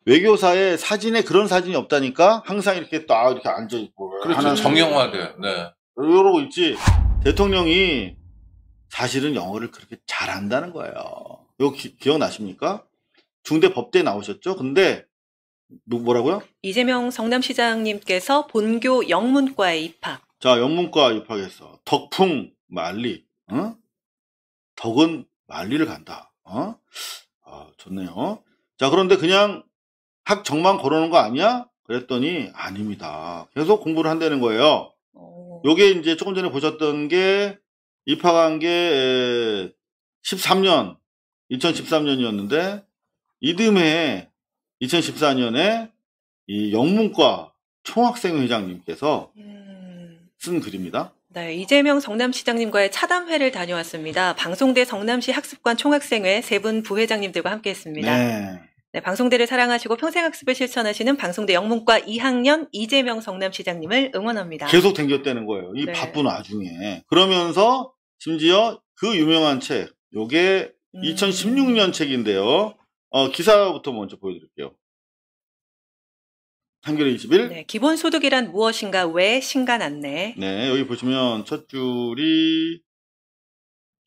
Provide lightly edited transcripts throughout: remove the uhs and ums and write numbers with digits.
외교사의 사진에 그런 사진이 없다니까 항상 이렇게 딱 이렇게 앉아있고. 그렇죠. 정형화돼. 네. 이러고 있지. 대통령이 사실은 영어를 그렇게 잘한다는 거예요. 이거 기억나십니까? 중대법대에 나오셨죠? 근데 뭐라고요? 이재명 성남시장님께서 본교 영문과에 입학. 자, 영문과 입학했어. 덕풍 만리. 덕은 만리를 간다. 좋네요. 자, 그런데 그냥 학정만 걸어놓은 거 아니야? 그랬더니 아닙니다. 계속 공부를 한다는 거예요. 요게 이제 조금 전에 보셨던 게 입학한 게 2013년이었는데 이듬해 2014년에 이 영문과 총학생회장님께서 쓴 글입니다. 네, 이재명 성남시장님과의 차담회를 다녀왔습니다. 방송대 성남시 학습관 총학생회 세 분 부회장님들과 함께했습니다. 네. 네, 방송대를 사랑하시고 평생학습을 실천하시는 방송대 영문과 2학년 이재명 성남시장님을 응원합니다. 계속 댕겼다는 거예요. 이 네. 바쁜 와중에. 그러면서 심지어 그 유명한 책, 요게 2016년 책인데요. 기사부터 먼저 보여드릴게요. 한겨레 21. 네, 기본소득이란 무엇인가 왜 신간 안내. 네, 여기 보시면 첫 줄이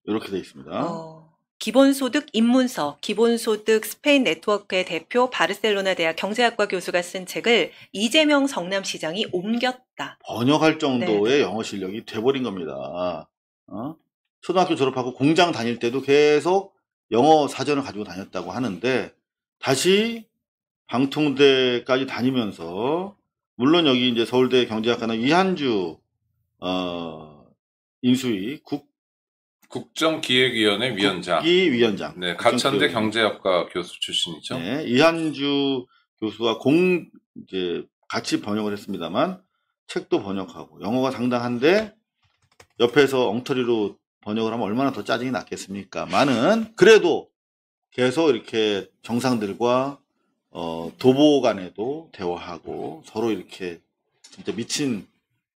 이렇게 되어 있습니다. 기본소득 입문서, 기본소득 스페인 네트워크의 대표 바르셀로나 대학 경제학과 교수가 쓴 책을 이재명 성남시장이 옮겼다. 번역할 정도의 영어 실력이 돼버린 겁니다. 초등학교 졸업하고 공장 다닐 때도 계속 영어 사전을 가지고 다녔다고 하는데 다시 방통대까지 다니면서 물론 여기 이제 서울대 경제학과는 이한주 인수위 국정기획위원회 위원장. 위원장. 네, 가천대 경제학과 교수 출신이죠. 네, 이한주 교수가 이제 같이 번역을 했습니다만 책도 번역하고 영어가 상당한데 옆에서 엉터리로 번역을 하면 얼마나 더 짜증이 났겠습니까?만은 그래도 계속 이렇게 정상들과 도보 간에도 대화하고 서로 이렇게 진짜 미친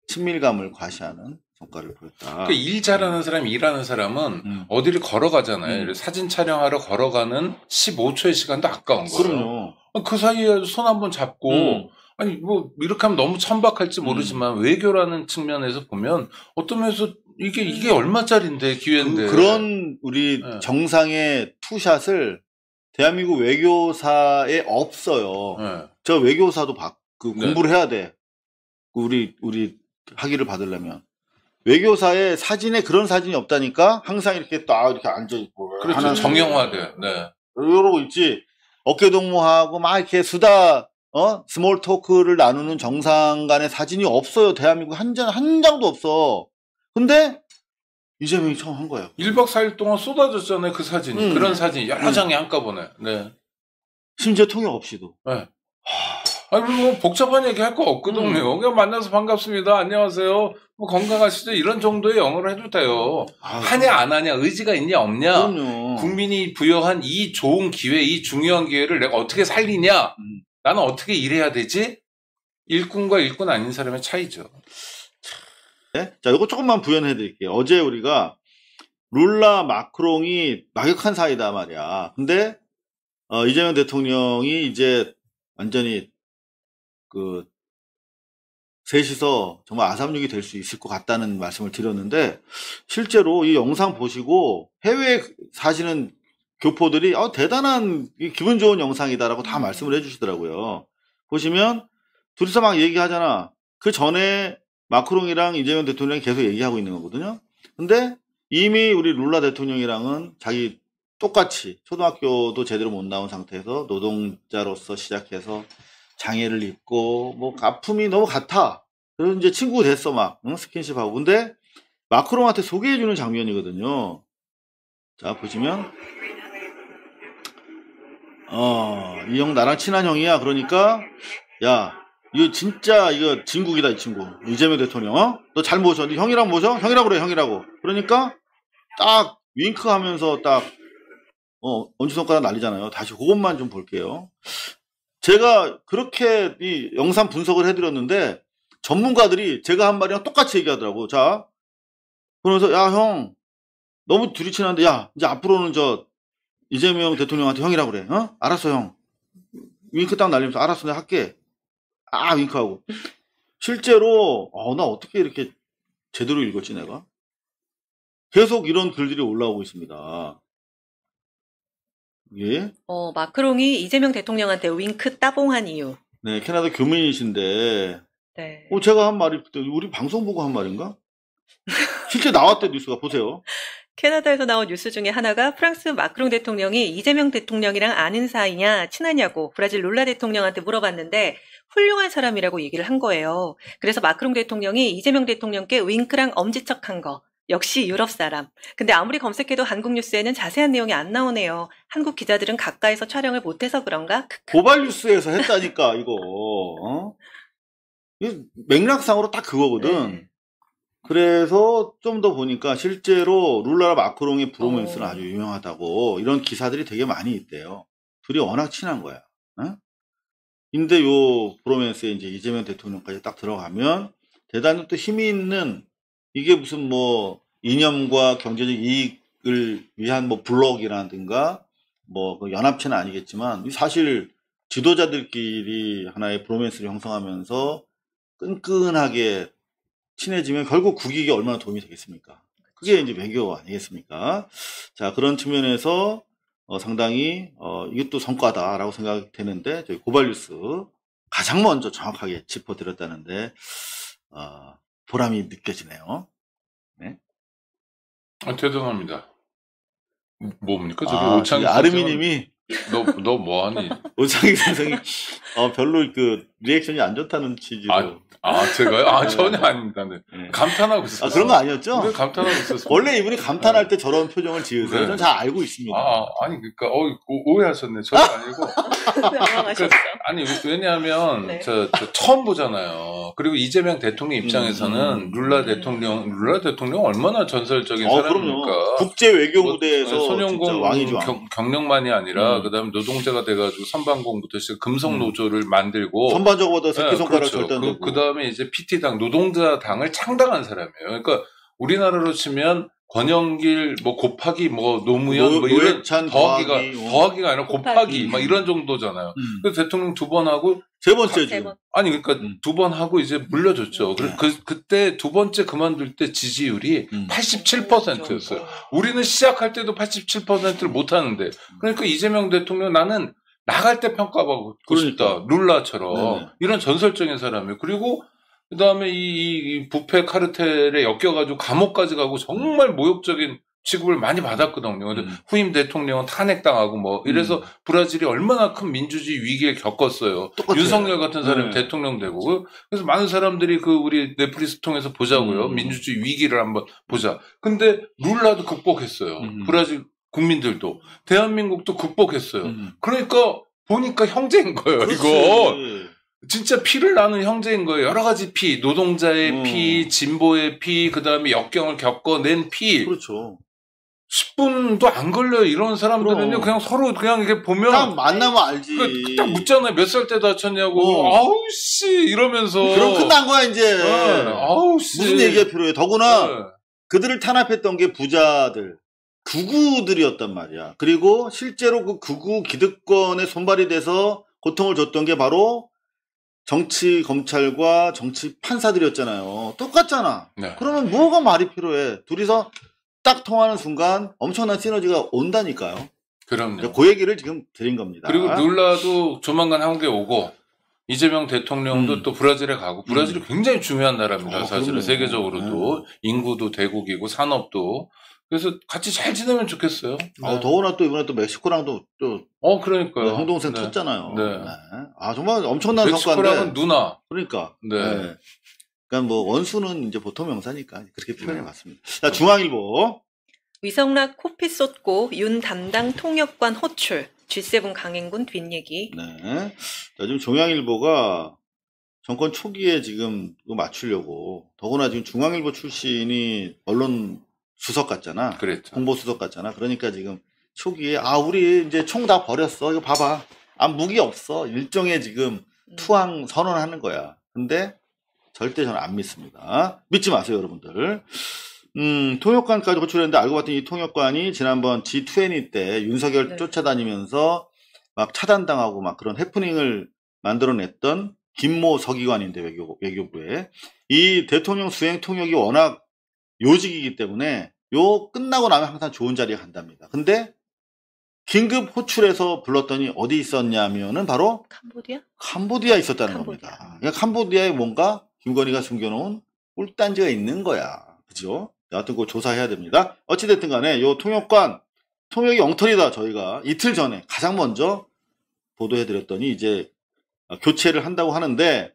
친밀감을 과시하는 성과를 보였다. 그 일 잘하는 사람, 일하는 사람은 어디를 걸어가잖아요. 사진 촬영하러 걸어가는 15초의 시간도 아까운 거예요. 그럼요. 그 사이에 손 한번 잡고 아니 뭐 이렇게 하면 너무 천박할지 모르지만 외교라는 측면에서 보면 어떤 면에서 이게 얼마짜린데 기회인데 그런 우리 정상의 투샷을 대한민국 외교사에 없어요. 네. 저 외교사도 공부를 해야 돼. 우리 학위를 받으려면. 외교사의 사진에 그런 사진이 없다니까 항상 이렇게 딱 이렇게 앉아있고. 그렇죠. 정형화돼. 네. 이러고 있지. 어깨동무하고 막 이렇게 수다, 스몰 토크를 나누는 정상 간의 사진이 없어요. 대한민국 한 장도 없어. 근데 이재명이 처음 한 거예요. 1박 4일 동안 쏟아졌잖아요. 그 사진이. 그런 사진이 여러 장이 한꺼번에. 네. 심지어 통역 없이도. 네. 아니, 뭐, 복잡한 얘기 할 거 없거든요. 그냥 만나서 반갑습니다. 안녕하세요. 뭐, 건강하시죠? 이런 정도의 영어를 해도 돼요. 하냐, 안 하냐, 의지가 있냐, 없냐. 그럼요. 국민이 부여한 이 좋은 기회, 이 중요한 기회를 내가 어떻게 살리냐. 나는 어떻게 일해야 되지? 일꾼과 일꾼 아닌 사람의 차이죠. 네? 자, 이거 조금만 부연해 드릴게요. 어제 우리가 룰라 마크롱이 막역한 사이다 말이야. 근데, 이재명 대통령이 이제 완전히 셋이서 정말 아삼육이 될 수 있을 것 같다는 말씀을 드렸는데 실제로 이 영상 보시고 해외에 사시는 교포들이 대단한 기분 좋은 영상이다라고 다 말씀을 해주시더라고요. 보시면 둘이서 막 얘기하잖아. 그 전에 마크롱이랑 이재명 대통령이 계속 얘기하고 있는 거거든요. 근데 이미 우리 룰라 대통령이랑은 자기 똑같이 초등학교도 제대로 못 나온 상태에서 노동자로서 시작해서 장애를 입고 뭐 아픔이 너무 같아. 그래서 이제 친구가 됐어 막 스킨십하고. 근데 마크롱한테 소개해주는 장면이거든요. 자 보시면 이 형 나랑 친한 형이야. 그러니까 야 이거 진짜 이거 진국이다 이 친구. 이재명 대통령 너 잘 모셔. 네 형이랑 모셔? 형이라고 그래 형이라고. 그러니까 딱 윙크하면서 딱 엄지손가락 날리잖아요. 다시 그것만 좀 볼게요. 제가 그렇게 이 영상 분석을 해드렸는데 전문가들이 제가 한 말이랑 똑같이 얘기하더라고. 자, 그러면서 야 형 너무 둘이 친한데 야 이제 앞으로는 저 이재명 대통령한테 형이라고 그래. 알았어 형. 윙크 딱 날리면서 알았어 내가 할게. 윙크하고. 실제로 나 어떻게 이렇게 제대로 읽었지 내가? 계속 이런 글들이 올라오고 있습니다. 예? 마크롱이 이재명 대통령한테 윙크 따봉한 이유. 네, 캐나다 교민이신데 네. 제가 한 말이 그때 우리 방송 보고 한 말인가? 실제 나왔대 뉴스가 보세요. 캐나다에서 나온 뉴스 중에 하나가 프랑스 마크롱 대통령이 이재명 대통령이랑 아는 사이냐, 친하냐고 브라질 룰라 대통령한테 물어봤는데 훌륭한 사람이라고 얘기를 한 거예요. 그래서 마크롱 대통령이 이재명 대통령께 윙크랑 엄지척한 거. 역시 유럽 사람. 근데 아무리 검색해도 한국 뉴스에는 자세한 내용이 안 나오네요. 한국 기자들은 가까이서 촬영을 못해서 그런가? 고발 뉴스에서 했다니까 이거. 이 맥락상으로 딱 그거거든. 네. 그래서 좀 더 보니까 실제로 룰라랑 마크롱의 브로맨스는 아주 유명하다고 이런 기사들이 되게 많이 있대요. 둘이 워낙 친한 거야. 근데 요 브로맨스에 이제 이재명 대통령까지 딱 들어가면 대단히 또 힘이 있는 이게 무슨 뭐 이념과 경제적 이익을 위한 뭐 블록이라든가 뭐 그 연합체는 아니겠지만 사실 지도자들끼리 하나의 브로맨스를 형성하면서 끈끈하게 친해지면 결국 국익에 얼마나 도움이 되겠습니까? 그게 이제 외교 아니겠습니까? 자, 그런 측면에서 상당히 이것도 성과다라고 생각이 되는데 저희 고발뉴스 가장 먼저 정확하게 짚어드렸다는데 보람이 느껴지네요. 네. 대단합니다. 뭡니까? 저기 오창희 아르미님이 너 뭐하니? 오창희 선생이 별로 그 리액션이 안 좋다는 취지로. 제가요? 전혀 아닙니다. 네. 감탄하고 있었어요. 그런 거 아니었죠? 네, 감탄하고 있었어요. 원래 이분이 감탄할 때 저런 표정을 지으세요. 네. 저는 잘 알고 있습니다. 아니, 그러니까, 오해하셨네. 전혀 아니고. 당황하셨어요. 아니, 왜냐하면, 네. 저 처음 보잖아요. 그리고 이재명 대통령 입장에서는 룰라 대통령 얼마나 전설적인 사람입니까? 그럼요. 국제 외교 무대에서 손영공 왕이죠. 경력만이 아니라, 그 다음에 노동자가 돼가지고 선반공부터 시작 금성 노조를 만들고. 선반적으로도 새끼손가락 그렇죠. 절단되고. 그 다음에 이제 PT당, 노동자당을 창당한 사람이에요. 그러니까 우리나라로 치면 권영길, 곱하기, 노무현, 이런 더하기가 아니라 곱하기, 막 이런 정도잖아요. 그래서 대통령 2번 하고. 세 번째죠. 아니, 그러니까 2번 하고 이제 물려줬죠. 그때 2번째 그만둘 때 지지율이 87%였어요. 우리는 시작할 때도 87%를 못 하는데. 그러니까 이재명 대통령 나는 나갈 때 평가받고 싶다. 룰라처럼. 네네. 이런 전설적인 사람이에요. 그리고 그 다음에 이 부패 카르텔에 엮여가지고 감옥까지 가고 정말 모욕적인 취급을 많이 받았거든요. 근데 후임 대통령은 탄핵당하고 이래서 브라질이 얼마나 큰 민주주의 위기를 겪었어요. 똑같아요. 윤석열 같은 사람이 대통령 되고. 그래서 많은 사람들이 우리 넷플릭스 통해서 보자고요. 민주주의 위기를 한번 보자. 근데 룰라도 극복했어요. 브라질 국민들도. 대한민국도 극복했어요. 그러니까 보니까 형제인 거예요. 그렇지. 이거. 진짜 피를 나눈 형제인 거예요. 여러 가지 피, 노동자의 피, 진보의 피, 그 다음에 역경을 겪어낸 피. 그렇죠. 10분도 안 걸려요. 이런 사람들은요. 그냥 서로 그냥 이렇게 보면. 딱 만나면 알지. 딱 묻잖아요. 몇 살 때 다쳤냐고. 아우, 씨. 이러면서. 그럼 끝난 거야, 이제. 아우, 씨. 무슨 얘기가 필요해. 더구나 그들을 탄압했던 게 부자들. 극우들이었단 말이야. 그리고 실제로 그 극우 기득권의 손발이 돼서 고통을 줬던 게 바로 정치 검찰과 정치 판사들이었잖아요. 똑같잖아. 네. 그러면 뭐가 말이 필요해. 둘이서 딱 통하는 순간 엄청난 시너지가 온다니까요. 그럼요. 그 얘기를 지금 드린 겁니다. 그리고 룰라도 조만간 한국에 오고 이재명 대통령도 또 브라질에 가고 브라질이 굉장히 중요한 나라입니다. 사실은 그럼요. 세계적으로도 인구도 대국이고 산업도. 그래서 같이 잘 지내면 좋겠어요. 네. 더구나 또 이번에 또 멕시코랑도 또. 그러니까요. 홍동생 쳤잖아요. 네. 네. 정말 엄청난 성과인데. 멕시코랑은 누나. 그러니까. 네. 네. 그러니까 원수는 이제 보통 명사니까 그렇게 표현해봤습니다. 자, 중앙일보. 위성락 코피 쏟고 윤 담당 통역관 호출. G7 강행군 뒷얘기. 네. 자, 지금 중앙일보가 정권 초기에 지금 이거 맞추려고. 더구나 지금 중앙일보 출신이 언론 수석 같잖아. 그랬죠. 홍보 수석 같잖아. 그러니까 지금 초기에 우리 이제 총 다 버렸어. 이거 봐봐. 무기 없어. 일종의 지금 투항 선언하는 거야. 근데 절대 저는 안 믿습니다. 믿지 마세요, 여러분들. 통역관까지 호출했는데 알고 봤더니 이 통역관이 지난번 G20 때 윤석열 쫓아다니면서 막 차단당하고 막 그런 해프닝을 만들어냈던 김모 서기관인데 외교부에 이 대통령 수행 통역이 워낙 요직이기 때문에 요 끝나고 나면 항상 좋은 자리에 간답니다. 근데 긴급 호출해서 불렀더니 어디 있었냐면은 바로 캄보디아에 있었다는 겁니다. 그러니까 캄보디아에 뭔가 김건희가 숨겨놓은 꿀단지가 있는 거야. 그죠? 여하튼 그거 조사해야 됩니다. 어찌됐든 간에 요 통역이 엉터리다. 저희가 이틀 전에 가장 먼저 보도해드렸더니 이제 교체를 한다고 하는데